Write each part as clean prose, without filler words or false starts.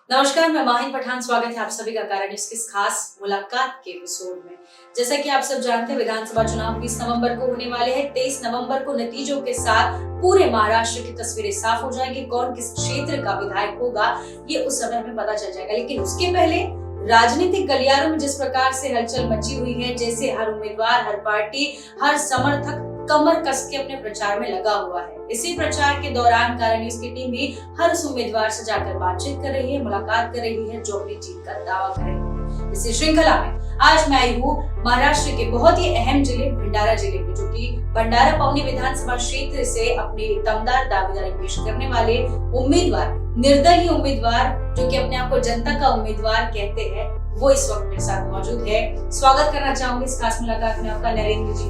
नमस्कार, मैं माहिन पठान। स्वागत है आप सभी का कारण न्यूज़ की खास मुलाकात के एपिसोड में। जैसा कि आप सब जानते हैं, विधानसभा चुनाव 20 नवंबर को होने वाले हैं। 23 नवंबर को नतीजों के साथ पूरे महाराष्ट्र की तस्वीरें साफ हो जाएंगी। कौन किस क्षेत्र का विधायक होगा ये उस समय हमें पता चल जाएगा। लेकिन उसके पहले राजनीतिक गलियारों में जिस प्रकार से हलचल मची हुई है, जैसे हर उम्मीदवार, हर पार्टी, हर समर्थक कमर कस के अपने प्रचार में लगा हुआ है। इसी प्रचार के दौरान कारण न्यूज़ की टीम भी हर उस उम्मीदवार से जाकर बातचीत कर रही है, मुलाकात कर रही है जो अपनी जीत का दावा कर रही है। इसी श्रृंखला में आज मैं आई हूँ महाराष्ट्र के बहुत ही अहम जिले भंडारा जिले में, जो कि भंडारा पवनी विधानसभा क्षेत्र से अपनी दमदार दावेदारी पेश करने वाले उम्मीदवार, निर्दलीय उम्मीदवार, जो कि अपने आप को जनता का उम्मीदवार कहते हैं, वो इस वक्त मेरे साथ मौजूद है। स्वागत करना चाहूंगी इस खास मुलाकात में आपका, नरेंद्र जी।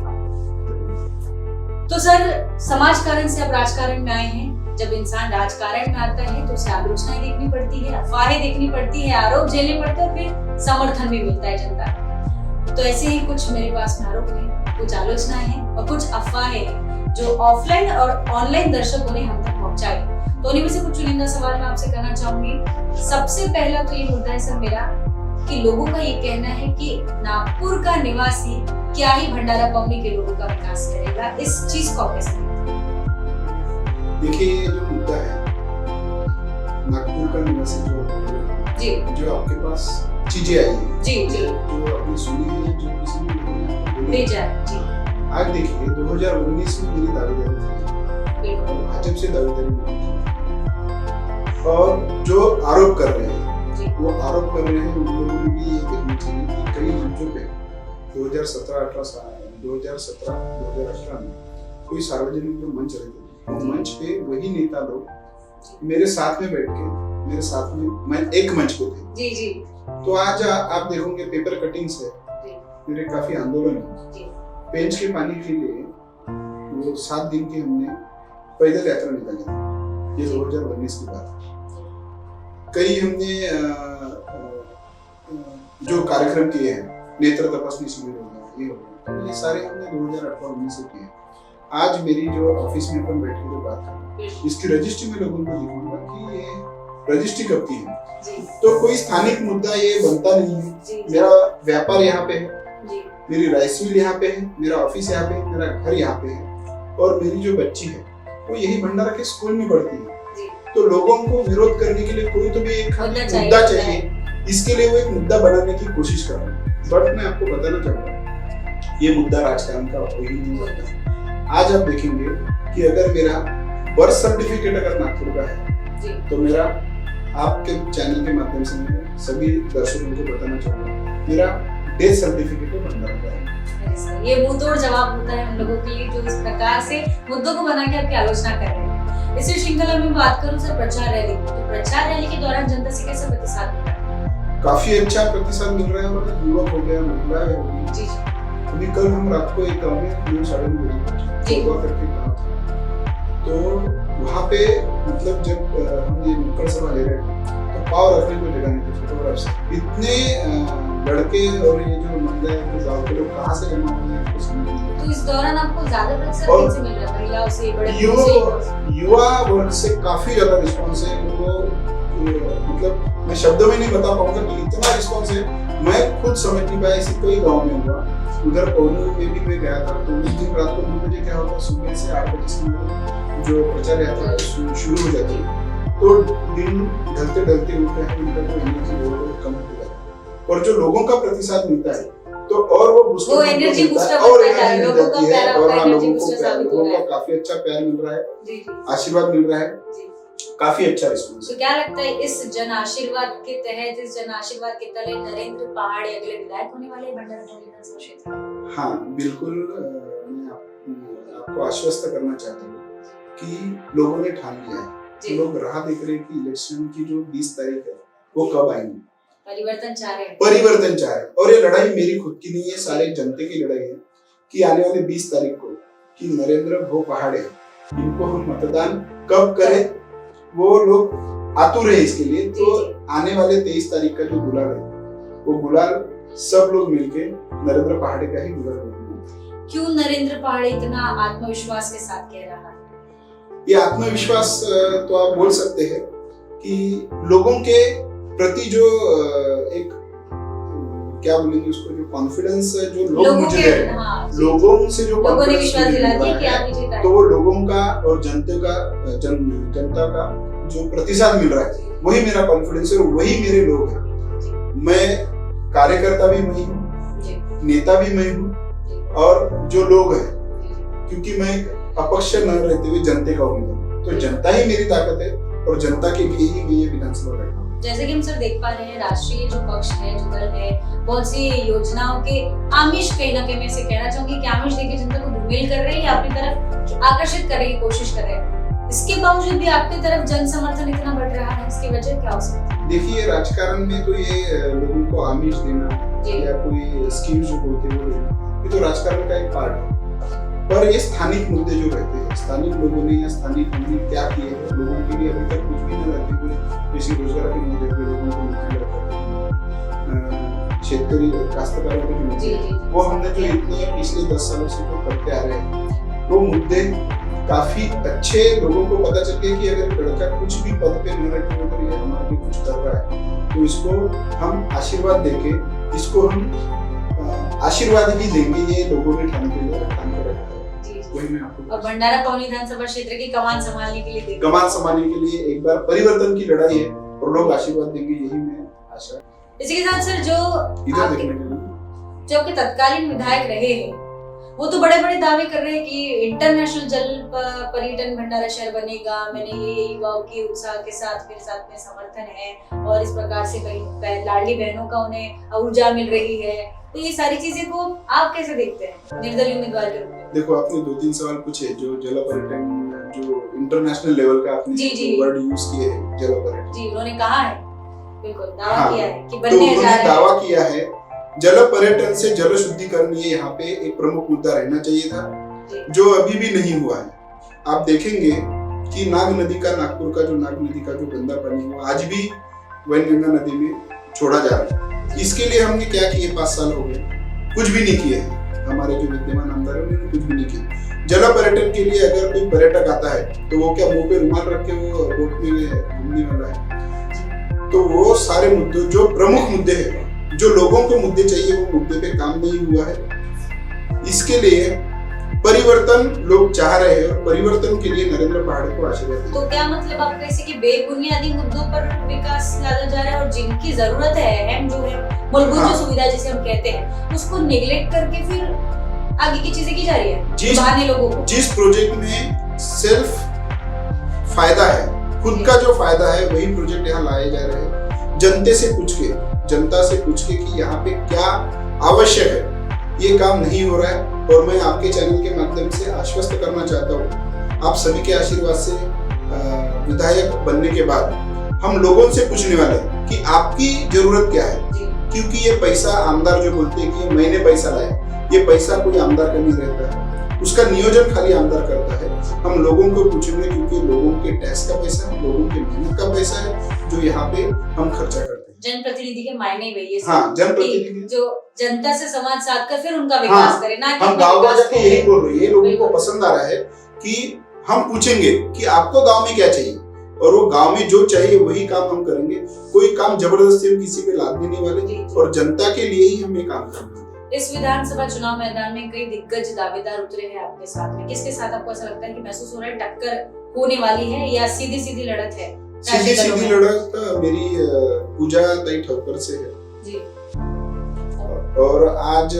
तो सर, समाज कारण से अब राजकारण में आए हैं। जब इंसान राजकारण में आता है तो उसे आलोचनाएं देखनी पड़ती है, अफवाहें देखनी पड़ती है, आरोप झेलने पड़ते हैं, फिर समर्थन भी मिलता है जनता का। तो ऐसे ही कुछ मेरे पास में आरोप है, कुछ आलोचनाएं हैं और कुछ अफवाहें हैं जो ऑफलाइन और ऑनलाइन दर्शकों ने हम तक पहुंचाई। तो उन्हीं में से कुछ चुनिंदा सवाल मैं आपसे करना चाहूंगी। सबसे पहला तो ये मुद्दा है सर मेरा कि लोगों का ये कहना है कि नागपुर का निवासी क्या ही भंडारा पवनी के लोगों का विकास करेगा। इस चीज को कैसे देखिए, ये जो मुद्दा है नागपुर का निवासी जो आपके पास चीजें आई है, जी जी, जो आपने सुनी है, जो किसी ने भेजा जी। आज देखिए 2019 में मेरी दावेदारी थी, भाजपा से दावेदारी, और जो आरोप कर रहे हैं वो आरोप कर रहे हैं, उन लोगों ने भी ये देखना चाहिए कि कई मंचों पे 2017-2018 में कोई सार्वजनिक जो मंच रहते थे, मंच पे वही नेता लोग मेरे साथ में बैठ के मैं एक मंच पे थे जी जी। तो आज आप देखोगे पेपर कटिंग्स है, मेरे काफी आंदोलन है। पेंच के पानी के लिए वो 7 दिन की हमने पैदल यात्रा निकाली थी, ये 2019 की बात है। कई हमने जो कार्यक्रम किए हैं, नेत्र तपासनी शिविर हो गया, ये हो गया, ये सारे हमने 2018-19 से किए। आज मेरी जो ऑफिस में अपन बैठ के जो बात करें, इसकी रजिस्ट्री में लोगों को दिखाऊंगा कि ये रजिस्ट्री कब की है। तो कोई स्थानिक मुद्दा ये बनता नहीं है। मेरा व्यापार यहाँ पे है, मेरी राइस मिल यहाँ पे है, मेरा ऑफिस यहाँ पे है, मेरा घर यहाँ पे है, और मेरी जो बच्ची है वो यही भंडारा के स्कूल में पढ़ती है। तो लोगों को विरोध करने के लिए कोई तो भी एक मुद्दा चाहिए, इसके लिए वो एक मुद्दा बनाने की कोशिश कर रहे हैं। बट मैं आपको बताना चाहूंगा ये मुद्दा राजकारण का हो ही नहीं सकता। आज आप देखेंगे कि अगर मेरा बर्थ सर्टिफिकेट अगर नागपुर का है तो मेरा आपके चैनल के माध्यम से मैं सभी दर्शकों को बताना चाहूंगा मेरा डेथ सर्टिफिकेट भंडारा का है। ये मुंह तोड़ जवाब होता है हम लोगों के लिए, जो इस प्रकार से मुद्दों को बना के आपकी आलोचना कर रहे हैं। इसी श्रृंखला में बात करूं सर प्रचार रैली, तो प्रचार रैली के दौरान जनता से कैसा प्रतिसाद मिला? काफी अच्छा प्रतिसाद मिल रहा है, मतलब युवक हो गया, महिला है जी। अभी कल हम रात को एक गाँव में 9:30 बजे हुआ करके कहा था, तो वहाँ पे मतलब जब हम ये नुक्कड़ सभा ले रहे थे तो पाव रखने को जगह नहीं थी। फोटोग्राफ्स इतने लड़के और ये जो महिलाएं जो गाँव के लोग कहाँ से जमा हुए हैं कुछ नहीं। तो इस दौरान आपको ज्यादा प्रतिशत किनसे मिल रहा है? महिलाओं से, बड़े युवा वर्ग से काफी ज्यादा रिस्पॉन्स है। मतलब मैं शब्दों में नहीं बता पाऊंगा कि इतना रिस्पॉन्स है, मैं खुद समझ नहीं पाया। इसी कोई गाँव में हुआ, उधर पौनी में भी मैं गया था, तो उस दिन रात को 2 बजे क्या होता, सुबह से 8 बजे से जो प्रचार यात्रा शुरू हो जाती है, तो दिन ढलते ढलते उठते हैं, उनका जो एनर्जी बहुत कम हो जाता है, और जो लोगों का प्रतिसाद मिलता है तो और वो एनर्जी बूस्टर और लोगों का प्यार, लोगों को काफी अच्छा प्यार मिल रहा है, आशीर्वाद मिल रहा है, काफी अच्छा रिस्पॉन्स। तो क्या लगता है इस जन आशीर्वाद के तहत, इस जन आशीर्वाद के तले नरेंद्र पहाड़ी अगले विधायक होने वाले भंडारा विधानसभा क्षेत्र? हाँ बिल्कुल, मैं आपको आश्वस्त करना चाहता हूँ कि लोगों ने ठान लिया है। लोग राह देख रहे हैं कि इलेक्शन की जो 20 तारीख है वो कब आएंगी। परिवर्तन चाह रहे हैं, और ये लड़ाई मेरी खुद की नहीं है, सारे जनते की लड़ाई है कि आने वाले 20 तारीख को कि नरेंद्र भो पहाड़े इनको हम मतदान कब करें, वो लोग आतुर है इसके लिए। तो आने वाले 23 तारीख का जो गुलाल है वो गुलाल सब लोग मिलके नरेंद्र पहाड़े का ही गुलाल होगा। क्यों नरेंद्र पहाड़ी इतना आत्मविश्वास के साथ कह रहा है? ये आत्मविश्वास तो आप बोल सकते हैं कि लोगों के प्रति जो एक क्या बोलेंगे उसको, जो कॉन्फिडेंस जो लोग मुझे दे रहे हैं, लोगों से जो लोगों ने विश्वास दिला दिया कि आप विजेता हैं, तो वो लोगों का और जनता का जो प्रतिसाद मिल रहा है वही मेरा कॉन्फिडेंस है, वही मेरे लोग हैं। मैं कार्यकर्ता भी मैं हूँ, नेता भी मैं हूँ, और जो लोग हैं, क्योंकि मैं अपक्ष न रहते हुए जनता का उम्मीदवार, तो जनता ही मेरी ताकत है और जनता के लिए ही मैं ये विधानसभा लड़ रहा हूँ। जैसे कि हम सर देख पा रहे हैं, राष्ट्रीय जो पक्ष है, जो दल है, बहुत सी योजनाओं के आमिष, कहीं ना कहीं मैं इसे कहना चाहूंगी कि आमिष देके जनता को धूमिल कर रहे हैं या अपनी तरफ आकर्षित करने की कोशिश कर रहे हैं। इसके बावजूद भी आपकी तरफ जन समर्थन इतना बढ़ रहा है, इसकी वजह क्या हो सकती है? देखिए, राजकारण में तो ये लोगों को आमिष देना या कोई स्कीम जो बोलते हैं वो देना, ये तो राजकारण का एक पार्ट है। पर ये स्थानिक मुद्दे जो रहते हैं, स्थानिक लोगों ने या स्थानिक हमने क्या किए हैं लोगों के लिए, अभी तक कुछ भी न रहते हुए कृषि रोजगार के मुद्दे पे लोगों को मुख्य करते हैं, शेतकरी काश्तकारों के जो मुद्दे, वो हमने जो इतने पिछले 10 सालों से जो करते आ रहे हैं, वो मुद्दे काफी अच्छे लोगों को पता चल गया कि अगर लड़का कुछ भी पद पे न रहते हुए अगर ये हमारे लिए कुछ कर रहा है तो इसको हम आशीर्वाद देके, इसको हम आशीर्वाद ही देंगे, ये लोगों ने ठान के लिए ठान कर रखा है। वही मैं आपको, और भंडारा पौनी विधानसभा क्षेत्र की कमान संभालने के लिए एक बार परिवर्तन की लड़ाई है और लोग आशीर्वाद देंगे, यही मैं आशा। इसी के साथ सर जो आपके तत्कालीन विधायक रहे हैं, वो तो बड़े बड़े दावे कर रहे हैं कि इंटरनेशनल जल पर्यटन भंडारा शहर बनेगा, मैंने ये युवाओं के उत्साह के साथ मेरे साथ में समर्थन है, और इस प्रकार से कई लाडली बहनों का उन्हें ऊर्जा मिल रही है। तो ये सारी चीजें को आप कैसे देखते हैं निर्दलीय उम्मीदवार के रूप में? देखो, आपने 2-3 सवाल पूछे जो जल पर्यटन, जो इंटरनेशनल लेवल का आपने वर्ड यूज किए हैं, जल पर्यटन। जी, उन्होंने कहा है, बिल्कुल दावा किया है कि बनने जा रहा है। दावा किया है जल पर्यटन से जल शुद्धिकरण, ये यहाँ पे एक प्रमुख मुद्दा रहना चाहिए था, जो अभी भी नहीं हुआ है। आप देखेंगे कि नाग नदी का, नागपुर का जो नाग नदी का जो गंदा पानी हुआ, आज भी वैनगंगा नदी में छोड़ा जा रहा है। इसके लिए हमने क्या किए, 5 साल हो गए, कुछ भी नहीं किए हैं। हमारे जो विद्यमान आमदार हैं उन्होंने कुछ भी नहीं किया। जल पर्यटन के लिए अगर कोई पर्यटक आता है तो वो क्या मुंह पे रुमाल रख के वो बोट में घूमने वाला है? तो वो सारे मुद्दे, जो प्रमुख मुद्दे हैं, जो लोगों को मुद्दे चाहिए, वो मुद्दे पे काम नहीं हुआ है। इसके लिए परिवर्तन लोग चाह रहे हैं और परिवर्तन के लिए नरेंद्र पहाड़े को आशीर्वाद दें। तो क्या मतलब आप कैसे कि बेबुनियादी मुद्दों पर विकास लाया जा रहा है और जिनकी जरूरत है, अहम जो है मूलभूत जो सुविधा जिसे हम कहते हैं, उसको निगलेक्ट करके फिर आगे की चीजें की जा रही है बहाने लोगों को? जिस प्रोजेक्ट में सिर्फ फायदा है, खुद का जो फायदा है, वही प्रोजेक्ट यहाँ लाए जा रहे हैं। जनता से पूछ के कि यहाँ पे क्या आवश्यक है, ये काम नहीं हो रहा है। और मैं आपके चैनल के माध्यम से आश्वस्त करना चाहता हूँ, आप सभी के आशीर्वाद से विधायक बनने के बाद हम लोगों से पूछने वाले हैं कि आपकी जरूरत क्या है, क्योंकि ये पैसा आमदार जो बोलते हैं कि मैंने पैसा लाया, ये पैसा कोई आमदार का नहीं रहता है, उसका नियोजन खाली आमदार करता है। हम लोगों को पूछेंगे क्योंकि लोगों के टैक्स का पैसा है, लोगों के मेहनत का पैसा है, जो यहाँ पे हम खर्चा करते हैं। जनप्रतिनिधि के मायने वही है, जनप्रतिनिधि जो जनता से संवाद साध कर फिर उनका विकास करे, ना कि हम गाँव में जाके यही बोल रहे हैं। ये लोगों को पसंद आ रहा है कि हम पूछेंगे कि आपको गाँव में क्या चाहिए, और वो गांव में जो चाहिए वही काम हम करेंगे। कोई काम जबरदस्ती हम किसी पे लाद देने वाले, और जनता के लिए ही हम ये काम करेंगे। इस विधानसभा चुनाव मैदान में कई दिग्गज दावेदार उतरे हैं आपके साथ में, किसके साथ आपको ऐसा लगता है कि महसूस हो रहा है टक्कर होने वाली है या सीधी सीधी लड़त है? सीधी लड़त मेरी पूजा ताई ठक्कर से है जी। और आज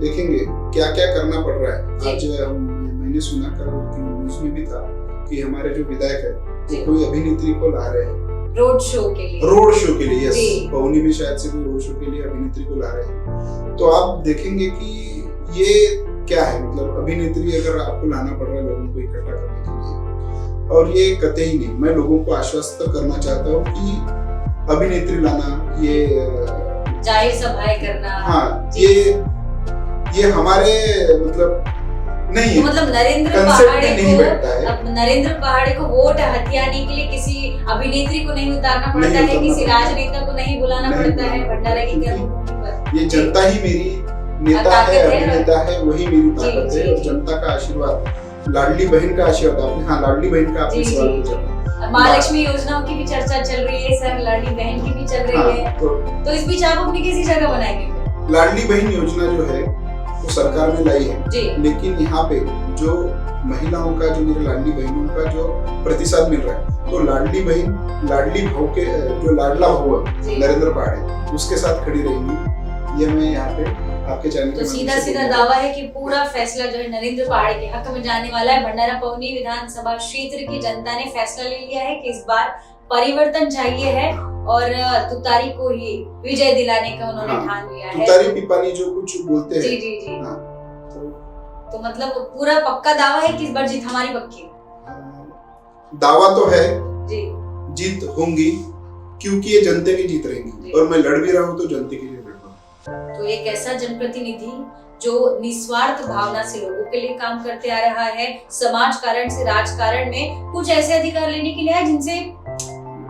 देखेंगे क्या क्या करना पड़ रहा है। आज मैंने सुना कल न्यूज़ में भी था कि हमारे जो विधायक है वो कोई अभिनेत्री को ला रहे हैं रोड शो के लिए। यस, पौनी में शायद से कोई रोड शो के लिए अभिनेत्री को ला रहे हैं। तो आप देखेंगे कि ये क्या है, मतलब अभिनेत्री अगर आपको लाना पड़ रहा है लोगों को इकट्ठा करने के लिए, और ये कतई नहीं। मैं लोगों को आश्वस्त करना चाहता हूँ कि अभिनेत्री लाना, ये जाहिर सभाएं करना, हाँ, ये हमारे मतलब नहीं है। मतलब नरेंद्र पहाड़े को वोट हथियाने के लिए किसी अभिनेत्री को नहीं उतारना पड़ता है, किसी राजनेता को नहीं बुलाना पड़ता है भंडारा की कर्मभूमि पर। ये जनता ही मेरी नेता है, अभिनेता है, वही मेरी ताकत है, और जनता का आशीर्वाद लाडली बहन का आशीर्वाद आपने, हाँ लाडली बहन का आपने जी, सवाल जी। पूछा। महालक्ष्मी योजनाओं की भी चर्चा चल रही है सर, लाडली बहन की भी चल रही है, तो इस बीच आप अपनी कैसी जगह बनाएंगे? लाडली बहन योजना जो है वो सरकार ने लाई है जी। लेकिन यहाँ पे जो महिलाओं का, जो मेरे लाडली बहनों का जो प्रतिशत मिल रहा है, तो लाडली बहन लाडली भाव के जो लाडला भाव है नरेंद्र पहाड़े उसके साथ खड़ी रहेंगी, ये मैं यहाँ पे आपके चैनल तो सीधा सीधा दावा है कि पूरा फैसला जो है नरेंद्र पहाड़ी के हक में जाने वाला है। भंडारा पवनी विधानसभा क्षेत्र की जनता ने फैसला ले लिया है कि इस बार परिवर्तन चाहिए है और तुतारी को ही विजय दिलाने का उन्होंने ठान लिया है। तुतारी पिपानी जो कुछ बोलते हैं। जी जी जी। हाँ, तो मतलब पूरा पक्का दावा है कि इस बार जीत हमारी पक्की। दावा तो है जी, जीत होंगी क्योंकि ये जनता की जीत रहेगी और मैं लड़ भी रहा हूँ तो जनता के लिए लड़ रहा हूँ। तो एक ऐसा जनप्रतिनिधि जो निस्वार्थ भावना से लोगों के लिए काम करते आ रहा है, समाज कारण से राजकारण में कुछ ऐसे अधिकार लेने के लिए है जिनसे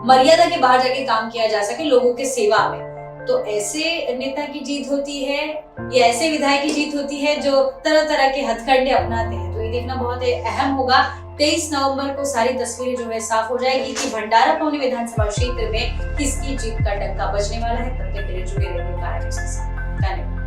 मर्यादा के बाहर जाके काम किया जा सके लोगों के सेवा में। तो ऐसे नेता की जीत होती है या ऐसे विधायक की जीत होती है जो तरह तरह के हथकंडे अपनाते हैं। तो ये देखना बहुत अहम होगा। 23 नवंबर को सारी तस्वीरें जो है साफ हो जाएगी कि भंडारा पवनी विधानसभा क्षेत्र में किसकी जीत का डंका बजने वाला है। तब तक के लिए जुड़े रहिए कार्य के साथ। धन्यवाद।